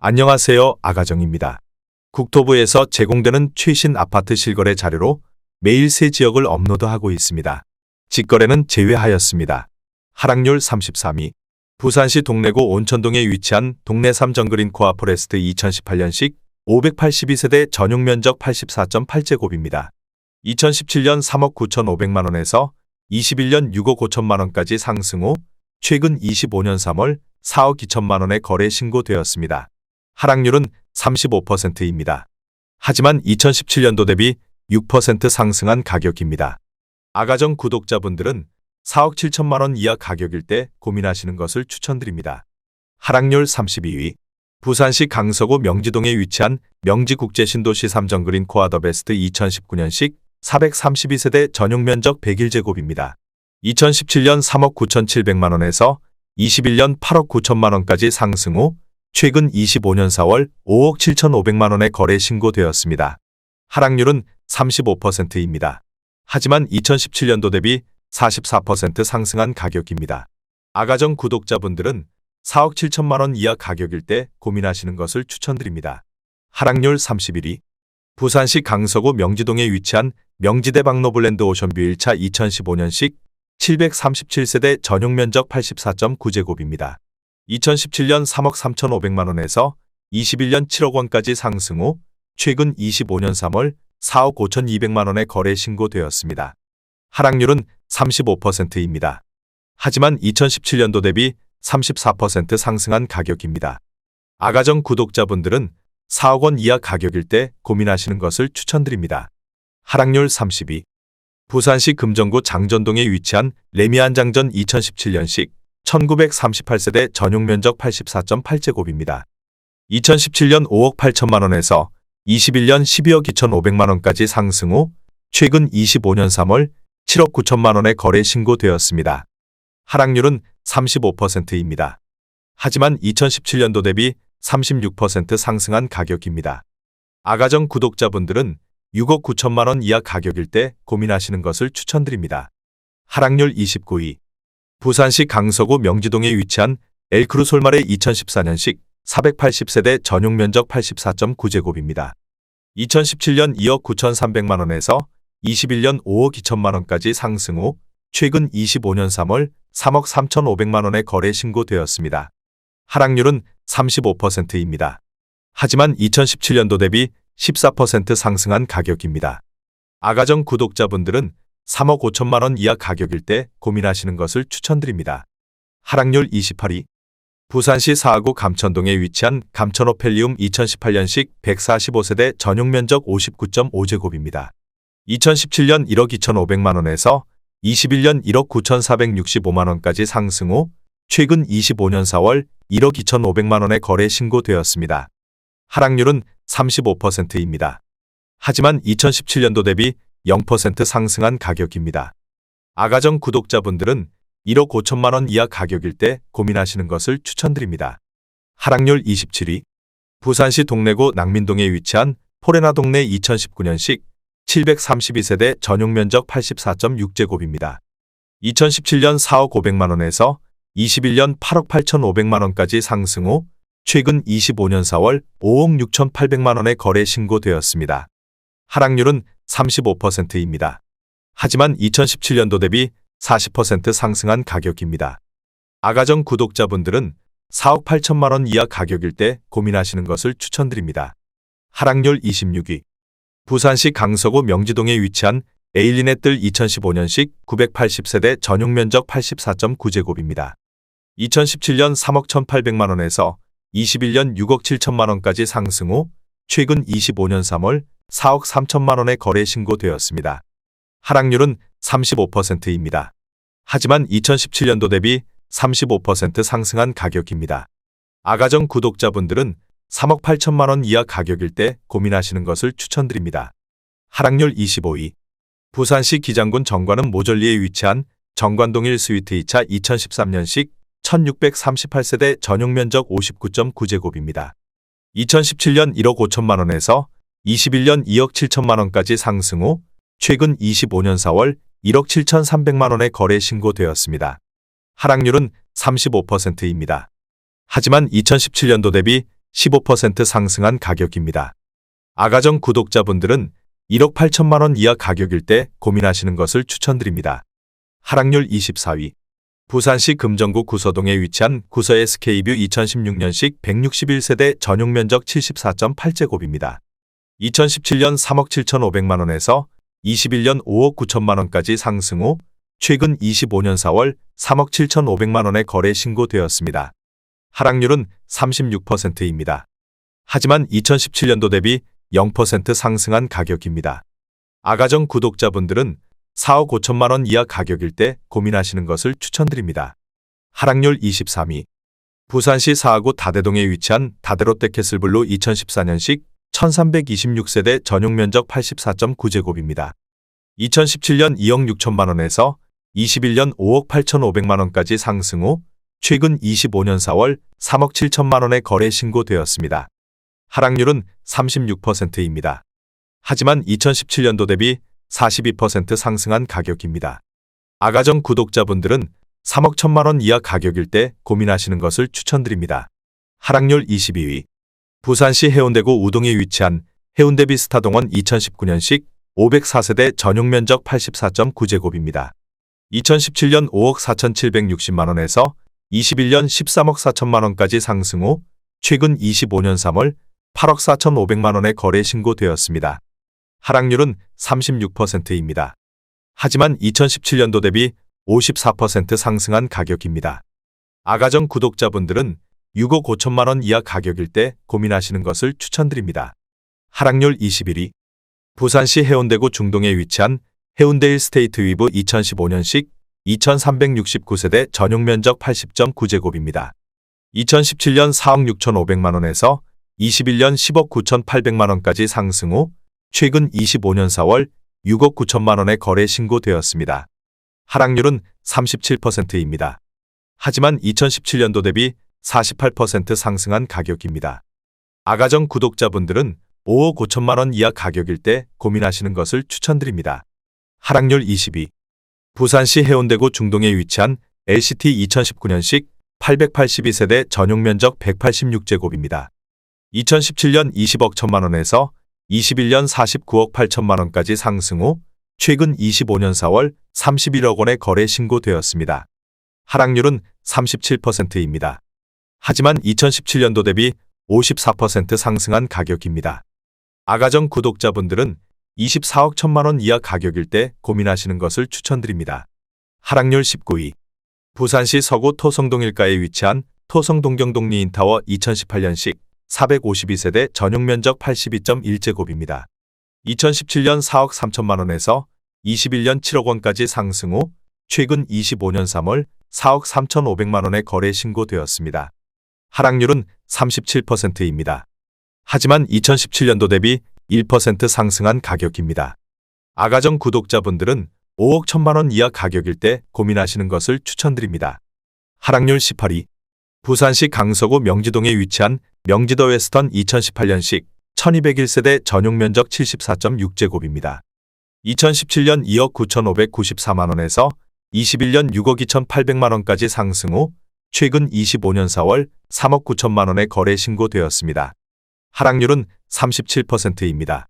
안녕하세요. 아가정입니다. 국토부에서 제공되는 최신 아파트 실거래 자료로 매일 새 지역을 업로드하고 있습니다. 직거래는 제외하였습니다. 하락률 33위. 부산시 동래구 온천동에 위치한 동래 3정글인 코아포레스트 2018년식 582세대 전용 면적 84.8제곱입니다. 2017년 3억 9,500만원에서 21년 6억 5천만원까지 상승 후 최근 25년 3월 4억 2천만원에 거래 신고되었습니다. 하락률은 35%입니다. 하지만 2017년도 대비 6% 상승한 가격입니다. 아가정 구독자분들은 4억 7천만원 이하 가격일 때 고민하시는 것을 추천드립니다. 하락률 32위. 부산시 강서구 명지동에 위치한 명지국제신도시 3정글인 코아더베스트 2019년식 432세대 전용 면적 101제곱입니다. 2017년 3억 9,700만원에서 21년 8억 9천만원까지 상승 후 최근 25년 4월 5억 7,500만원에 거래 신고되었습니다. 하락률은 35%입니다. 하지만 2017년도 대비 44% 상승한 가격입니다. 아가정 구독자분들은 4억 7천만원 이하 가격일 때 고민하시는 것을 추천드립니다. 하락률 31위. 부산시 강서구 명지동에 위치한 명지대박노블랜드 오션뷰 1차 2015년식 737세대 전용 면적 84.9제곱입니다. 2017년 3억 3,500만원에서 21년 7억 원까지 상승 후 최근 25년 3월 4억 5,200만원에 거래 신고되었습니다. 하락률은 35%입니다. 하지만 2017년도 대비 34% 상승한 가격입니다. 아가정 구독자분들은 4억 원 이하 가격일 때 고민하시는 것을 추천드립니다. 하락률 30위. 부산시 금정구 장전동에 위치한 레미안 장전 2017년식 1938세대 전용 면적 84.8제곱입니다. 2017년 5억 8천만원에서 21년 12억 2,500만원까지 상승 후 최근 25년 3월 7억 9천만원에 거래 신고되었습니다. 하락률은 35%입니다. 하지만 2017년도 대비 36% 상승한 가격입니다. 아가정 구독자분들은 6억 9천만원 이하 가격일 때 고민하시는 것을 추천드립니다. 하락률 29위. 부산시 강서구 명지동에 위치한 엘크루 솔마레 2014년식 480세대 전용 면적 84.9제곱입니다. 2017년 2억 9,300만원에서 21년 5억 2천만원까지 상승 후 최근 25년 3월 3억 3,500만원에 거래 신고되었습니다. 하락률은 35%입니다. 하지만 2017년도 대비 14% 상승한 가격입니다. 아가정 구독자분들은 3억 5천만원 이하 가격일 때 고민하시는 것을 추천드립니다. 하락률 28위. 부산시 사하구 감천동에 위치한 감천오펠리움 2018년식 145세대 전용 면적 59.5제곱입니다. 2017년 1억 2,500만원에서 21년 1억 9,465만원까지 상승 후 최근 25년 4월 1억 2,500만원에 거래 신고되었습니다. 하락률은 35%입니다. 하지만 2017년도 대비 0% 상승한 가격입니다. 아가정 구독자분들은 1억 5천만원 이하 가격일 때 고민하시는 것을 추천드립니다. 하락률 27위. 부산시 동래구 낭민동에 위치한 포레나 동래 2019년식 732세대 전용 면적 84.6제곱입니다. 2017년 4억 500만원에서 21년 8억 8,500만원까지 상승 후 최근 25년 4월 5억 6,800만원에 거래 신고되었습니다. 하락률은 35%입니다. 하지만 2017년도 대비 40% 상승한 가격입니다. 아가정 구독자분들은 4억 8천만원 이하 가격일 때 고민하시는 것을 추천드립니다. 하락률 26위. 부산시 강서구 명지동에 위치한 에일리넷들 2015년식 980세대 전용 면적 84.9제곱입니다. 2017년 3억 1,800만원에서 21년 6억 7천만원까지 상승 후 최근 25년 3월 4억 3천만원에 거래 신고되었습니다. 하락률은 35%입니다. 하지만 2017년도 대비 35% 상승한 가격입니다. 아가정 구독자분들은 3억 8천만원 이하 가격일 때 고민하시는 것을 추천드립니다. 하락률 25위. 부산시 기장군 정관읍 모절리에 위치한 정관동 1스위트 2차 2013년식 1638세대 전용 면적 59.9제곱입니다. 2017년 1억 5천만원에서 21년 2억 7천만원까지 상승 후 최근 25년 4월 1억 7,300만원에 거래 신고되었습니다. 하락률은 35%입니다. 하지만 2017년도 대비 15% 상승한 가격입니다. 아가정 구독자분들은 1억 8천만 원 이하 가격일 때 고민하시는 것을 추천드립니다. 하락률 24위. 부산시 금정구 구서동에 위치한 구서 SK뷰 2016년식 161세대 전용 면적 74.8제곱입니다. 2017년 3억 7,500만 원에서 21년 5억 9천만 원까지 상승 후 최근 25년 4월 3억 7,500만 원에 거래 신고되었습니다. 하락률은 36%입니다. 하지만 2017년도 대비 0% 상승한 가격입니다. 아가정 구독자분들은 4억 5천만 원 이하 가격일 때 고민하시는 것을 추천드립니다. 하락률 23위. 부산시 사하구 다대동에 위치한 다대롯데캐슬블루 2014년식 1326세대 전용 면적 84.9제곱입니다. 2017년 2억 6천만 원에서 21년 5억 8,500만 원까지 상승 후 최근 25년 4월 3억 7천만 원에 거래 신고되었습니다. 하락률은 36%입니다. 하지만 2017년도 대비 42% 상승한 가격입니다. 아가정 구독자분들은 3억 1천만 원 이하 가격일 때 고민하시는 것을 추천드립니다. 하락률 22위. 부산시 해운대구 우동에 위치한 해운대 비스타동원 2019년식 504세대 전용 면적 84.9제곱입니다. 2017년 5억 4,760만 원에서 21년 13억 4천만 원까지 상승 후 최근 25년 3월 8억 4,500만 원에 거래 신고되었습니다. 하락률은 36%입니다. 하지만 2017년도 대비 54% 상승한 가격입니다. 아가정 구독자분들은 6억 5천만 원 이하 가격일 때 고민하시는 것을 추천드립니다. 하락률 21위. 부산시 해운대구 중동에 위치한 해운대 일스테이트 위브 2015년식 2369세대 전용 면적 80.9제곱입니다. 2017년 4억 6,500만 원에서 21년 10억 9,800만 원까지 상승 후 최근 25년 4월 6억 9천만 원에 거래 신고되었습니다. 하락률은 37%입니다. 하지만 2017년도 대비 48% 상승한 가격입니다. 아가정 구독자분들은 5억 5천만 원 이하 가격일 때 고민하시는 것을 추천드립니다. 하락률 22. 부산시 해운대구 중동에 위치한 LCT 2019년식 882세대 전용 면적 186제곱입니다. 2017년 20억 1천만 원에서 21년 49억 8천만 원까지 상승 후 최근 25년 4월 31억 원에 거래 신고되었습니다. 하락률은 37%입니다. 하지만 2017년도 대비 54% 상승한 가격입니다. 아가정 구독자분들은 24억 1천만 원 이하 가격일 때 고민하시는 것을 추천드립니다. 하락률 19위. 부산시 서구 토성동 일가에 위치한 토성동경동 리인타워 2018년식 452세대 전용 면적 82.1제곱입니다. 2017년 4억 3천만 원에서 21년 7억 원까지 상승 후 최근 25년 3월 4억 3,500만 원에 거래 신고되었습니다. 하락률은 37%입니다. 하지만 2017년도 대비 1% 상승한 가격입니다. 아가정 구독자분들은 5억 1천만 원 이하 가격일 때 고민하시는 것을 추천드립니다. 하락률 18위. 부산시 강서구 명지동에 위치한 명지더 웨스턴 2018년식 1201세대 전용 면적 74.6제곱입니다. 2017년 2억 9,594만 원에서 21년 6억 2,800만 원까지 상승 후 최근 25년 4월 3억 9천만 원에 거래 신고되었습니다. 하락률은 37%입니다.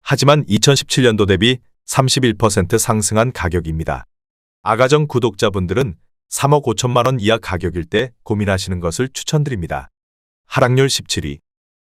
하지만 2017년도 대비 31% 상승한 가격입니다. 아가정 구독자분들은 3억 5천만 원 이하 가격일 때 고민하시는 것을 추천드립니다. 하락률 17위.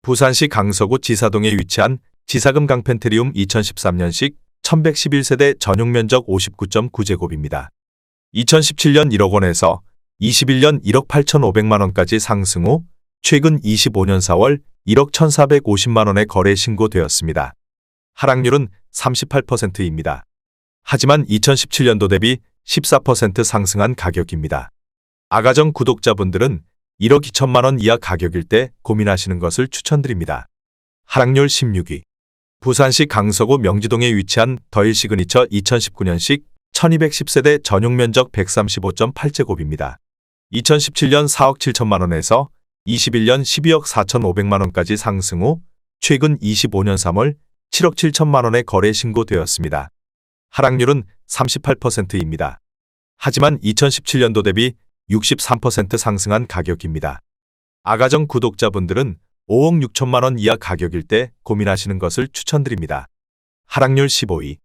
부산시 강서구 지사동에 위치한 지사금 강펜트리움 2013년식 1111세대 전용 면적 59.9제곱입니다. 2017년 1억 원에서 21년 1억 8,500만 원까지 상승 후 최근 25년 4월 1억 1,450만 원에 거래 신고되었습니다. 하락률은 38%입니다. 하지만 2017년도 대비 14% 상승한 가격입니다. 아가정 구독자분들은 1억 2천만 원 이하 가격일 때 고민하시는 것을 추천드립니다. 하락률 16위. 부산시 강서구 명지동에 위치한 더힐 시그니처 2019년식 1210세대 전용 면적 135.8제곱입니다. 2017년 4억 7천만 원에서 21년 12억 4,500만 원까지 상승 후 최근 25년 3월 7억 7천만 원에 거래 신고되었습니다. 하락률은 38%입니다. 하지만 2017년도 대비 63% 상승한 가격입니다. 아가정 구독자분들은 5억 6천만 원 이하 가격일 때 고민하시는 것을 추천드립니다. 하락률 15위.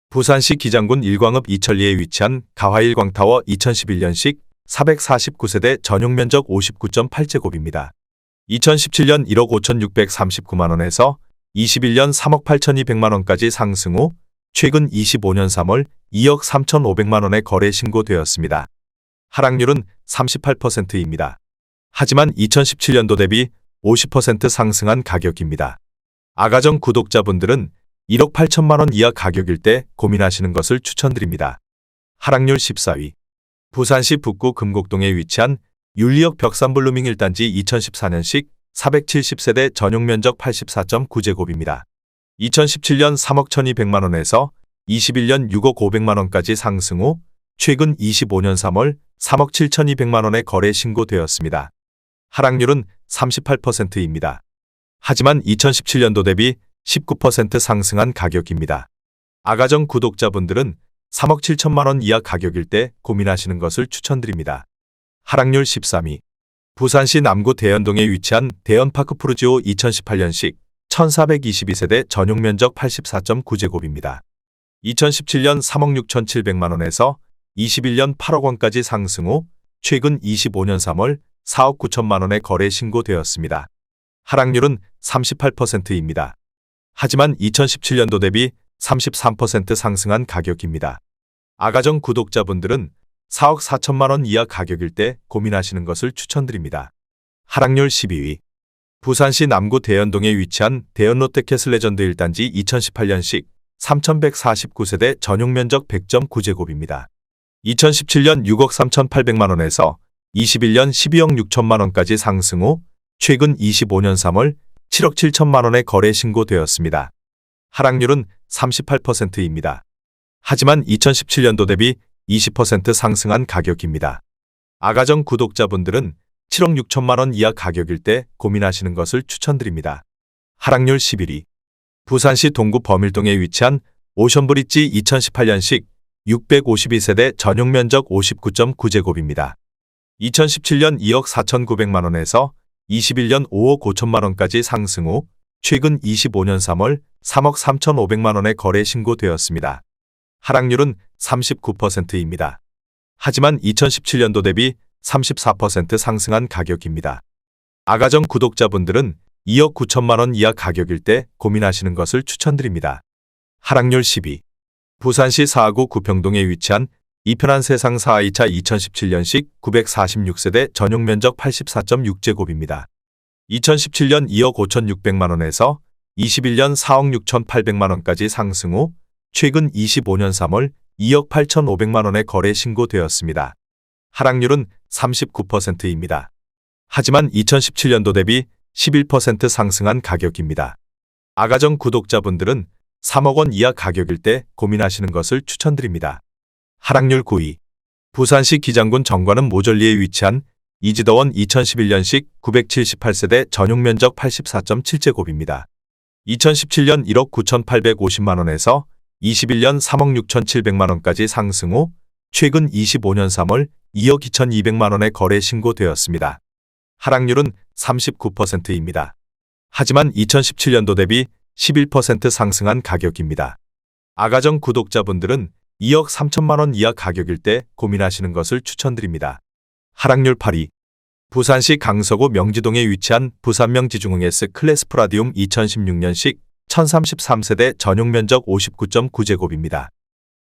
부산시 기장군 일광읍 이천리에 위치한 가화일광타워 2011년식 449세대 전용 면적 59.8제곱입니다. 2017년 1억 5,639만 원에서 21년 3억 8,200만 원까지 상승 후 최근 25년 3월 2억 3,500만 원에 거래 신고되었습니다. 하락률은 38%입니다. 하지만 2017년도 대비 50% 상승한 가격입니다. 아가정 구독자분들은 1억 8천만 원 이하 가격일 때 고민하시는 것을 추천드립니다. 하락률 14위. 부산시 북구 금곡동에 위치한 윤리역 벽산블루밍 1단지 2014년식 470세대 전용 면적 84.9제곱입니다. 2017년 3억 1,200만 원에서 21년 6억 500만 원까지 상승 후 최근 25년 3월 3억 7,200만 원에 거래 신고되었습니다. 하락률은 38%입니다. 하지만 2017년도 대비 19% 상승한 가격입니다. 아가정 구독자분들은 3억 7천만 원 이하 가격일 때 고민하시는 것을 추천드립니다. 하락률 13위. 부산시 남구 대연동에 위치한 대연파크 푸르지오 2018년식 1422세대 전용 면적 84.9제곱입니다. 2017년 3억 6,700만 원에서 21년 8억 원까지 상승 후 최근 25년 3월 4억 9천만 원에 거래 신고되었습니다. 하락률은 38%입니다. 하지만 2017년도 대비 33% 상승한 가격입니다. 아가정 구독자분들은 4억 4천만 원 이하 가격일 때 고민하시는 것을 추천드립니다. 하락률 12위. 부산시 남구 대연동에 위치한 대연롯데캐슬 레전드 1단지 2018년식 3,149세대 전용 면적 100.9제곱입니다. 2017년 6억 3,800만 원에서 21년 12억 6천만 원까지 상승 후 최근 25년 3월 7억 7천만 원에 거래 신고되었습니다. 하락률은 38%입니다. 하지만 2017년도 대비 20% 상승한 가격입니다. 아가정 구독자분들은 7억 6천만 원 이하 가격일 때 고민하시는 것을 추천드립니다. 하락률 11위. 부산시 동구 범일동에 위치한 오션브릿지 2018년식 652세대 전용 면적 59.9제곱입니다. 2017년 2억 4,900만 원에서 21년 5억 5천만 원까지 상승 후 최근 25년 3월 3억 3,500만 원에 거래 신고되었습니다. 하락률은 39%입니다. 하지만 2017년도 대비 34% 상승한 가격입니다. 아가정 구독자분들은 2억 9천만 원 이하 가격일 때 고민하시는 것을 추천드립니다. 하락률 10위. 부산시 사하구 구평동에 위치한 이편한 세상 4I차 2017년식 946세대 전용 면적 84.6제곱입니다. 2017년 2억 5,600만 원에서 21년 4억 6,800만 원까지 상승 후 최근 25년 3월 2억 8,500만 원에 거래 신고되었습니다. 하락률은 39%입니다. 하지만 2017년도 대비 11% 상승한 가격입니다. 아가정 구독자분들은 3억 원 이하 가격일 때 고민하시는 것을 추천드립니다. 하락률 9위. 부산시 기장군 정관읍 모절리에 위치한 이지더원 2011년식 978세대 전용 면적 84.7제곱입니다. 2017년 1억 9,850만 원에서 21년 3억 6,700만 원까지 상승 후 최근 25년 3월 2억 2,200만 원에 거래 신고되었습니다. 하락률은 39%입니다. 하지만 2017년도 대비 11% 상승한 가격입니다. 아가정 구독자분들은 2억 3천만 원 이하 가격일 때 고민하시는 것을 추천드립니다. 하락률 8위. 부산시 강서구 명지동에 위치한 부산명지중흥 S클래스 프라디움 2016년식 1033세대 전용 면적 59.9제곱입니다.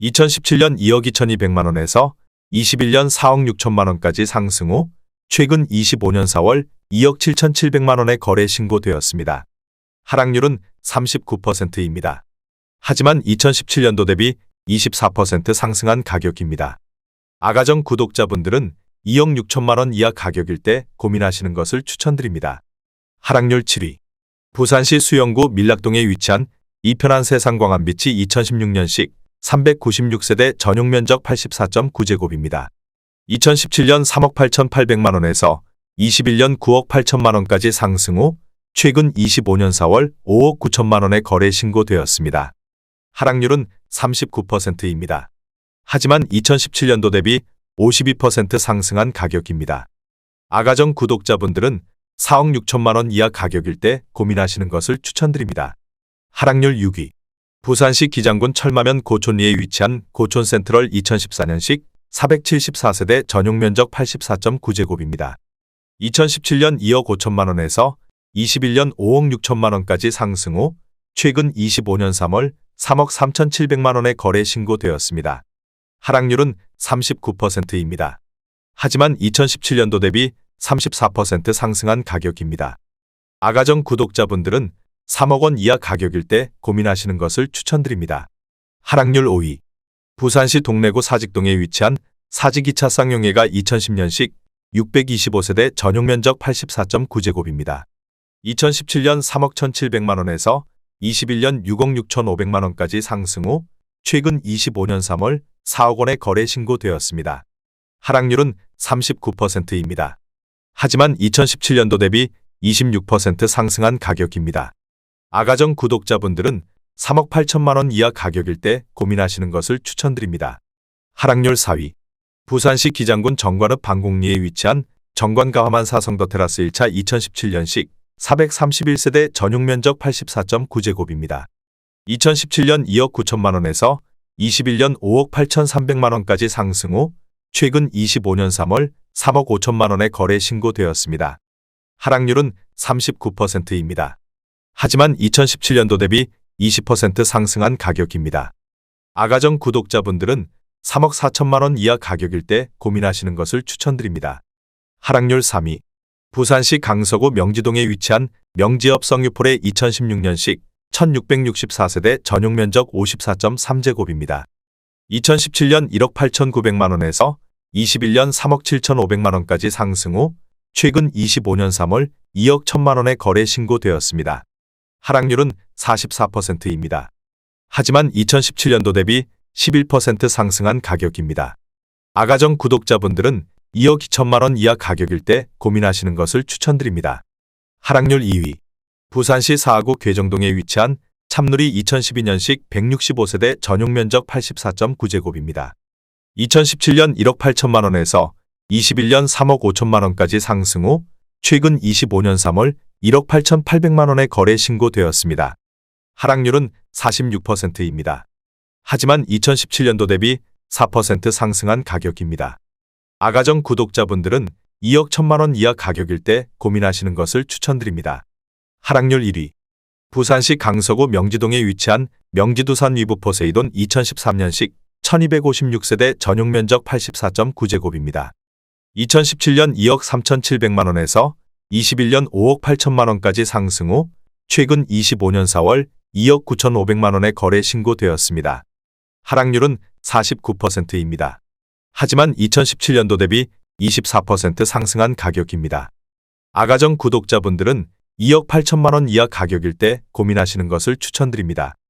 2017년 2억 2,200만 원에서 21년 4억 6천만 원까지 상승 후 최근 25년 4월 2억 7,700만 원에 거래 신고되었습니다. 하락률은 39%입니다. 하지만 2017년도 대비 24% 상승한 가격입니다. 아가정 구독자분들은 2억 6천만 원 이하 가격일 때 고민하시는 것을 추천드립니다. 하락률 7위. 부산시 수영구 밀락동에 위치한 이편한 세상광안비치 2016년식 396세대 전용 면적 84.9제곱입니다. 2017년 3억 8,800만 원에서 21년 9억 8천만 원까지 상승 후 최근 25년 4월 5억 9천만 원에 거래 신고되었습니다. 하락률은 39%입니다. 하지만 2017년도 대비 52% 상승한 가격입니다. 아가정 구독자분들은 4억 6천만 원 이하 가격일 때 고민하시는 것을 추천드립니다. 하락률 6위. 부산시 기장군 철마면 고촌리에 위치한 고촌센트럴 2014년식 474세대 전용 면적 84.9제곱입니다. 2017년 2억 5천만 원에서 21년 5억 6천만 원까지 상승 후 최근 25년 3월 3억 3,700만 원에 거래 신고되었습니다. 하락률은 39%입니다. 하지만 2017년도 대비 34% 상승한 가격입니다. 아가정 구독자분들은 3억 원 이하 가격일 때 고민하시는 것을 추천드립니다. 하락률 5위. 부산시 동래구 사직동에 위치한 사직이차 쌍용회가 2010년식 625세대 전용 면적 84.9제곱입니다. 2017년 3억 1,700만 원에서 21년 6억 6,500만 원까지 상승 후 최근 25년 3월 4억 원에 거래 신고되었습니다. 하락률은 39%입니다. 하지만 2017년도 대비 26% 상승한 가격입니다. 아가정 구독자분들은 3억 8천만 원 이하 가격일 때 고민하시는 것을 추천드립니다. 하락률 4위. 부산시 기장군 정관읍 방곡리에 위치한 정관가화만 사성더 테라스 1차 2017년식 431세대 전용 면적 84.9제곱입니다. 2017년 2억 9천만 원에서 21년 5억 8,300만 원까지 상승 후 최근 25년 3월 3억 5천만 원에 거래 신고되었습니다. 하락률은 39%입니다. 하지만 2017년도 대비 20% 상승한 가격입니다. 아가정 구독자분들은 3억 4천만 원 이하 가격일 때 고민하시는 것을 추천드립니다. 하락률 3위. 부산시 강서구 명지동에 위치한 명지업 성유폴의 2016년식 1664세대 전용 면적 54.3제곱입니다. 2017년 1억 8,900만 원에서 21년 3억 7,500만 원까지 상승 후 최근 25년 3월 2억 1천만 원에 거래 신고되었습니다. 하락률은 44%입니다. 하지만 2017년도 대비 11% 상승한 가격입니다. 아가정 구독자분들은 2억 2천만 원 이하 가격일 때 고민하시는 것을 추천드립니다. 하락률 2위. 부산시 사하구 괴정동에 위치한 참누리 2012년식 165세대 전용 면적 84.9제곱입니다. 2017년 1억 8천만 원에서 21년 3억 5천만 원까지 상승 후 최근 25년 3월 1억 8,800만 원에 거래 신고되었습니다. 하락률은 46%입니다. 하지만 2017년도 대비 4% 상승한 가격입니다. 아가정 구독자분들은 2억 1천만 원 이하 가격일 때 고민하시는 것을 추천드립니다. 하락률 1위. 부산시 강서구 명지동에 위치한 명지두산 위브 포세이돈 2013년식 1256세대 전용 면적 84.9제곱입니다. 2017년 2억 3,700만 원에서 21년 5억 8천만 원까지 상승 후 최근 25년 4월 2억 9,500만 원에 거래 신고되었습니다. 하락률은 49%입니다. 하지만 2017년도 대비 24% 상승한 가격입니다. 아가정 구독자분들은 2억 8천만 원 이하 가격일 때 고민하시는 것을 추천드립니다.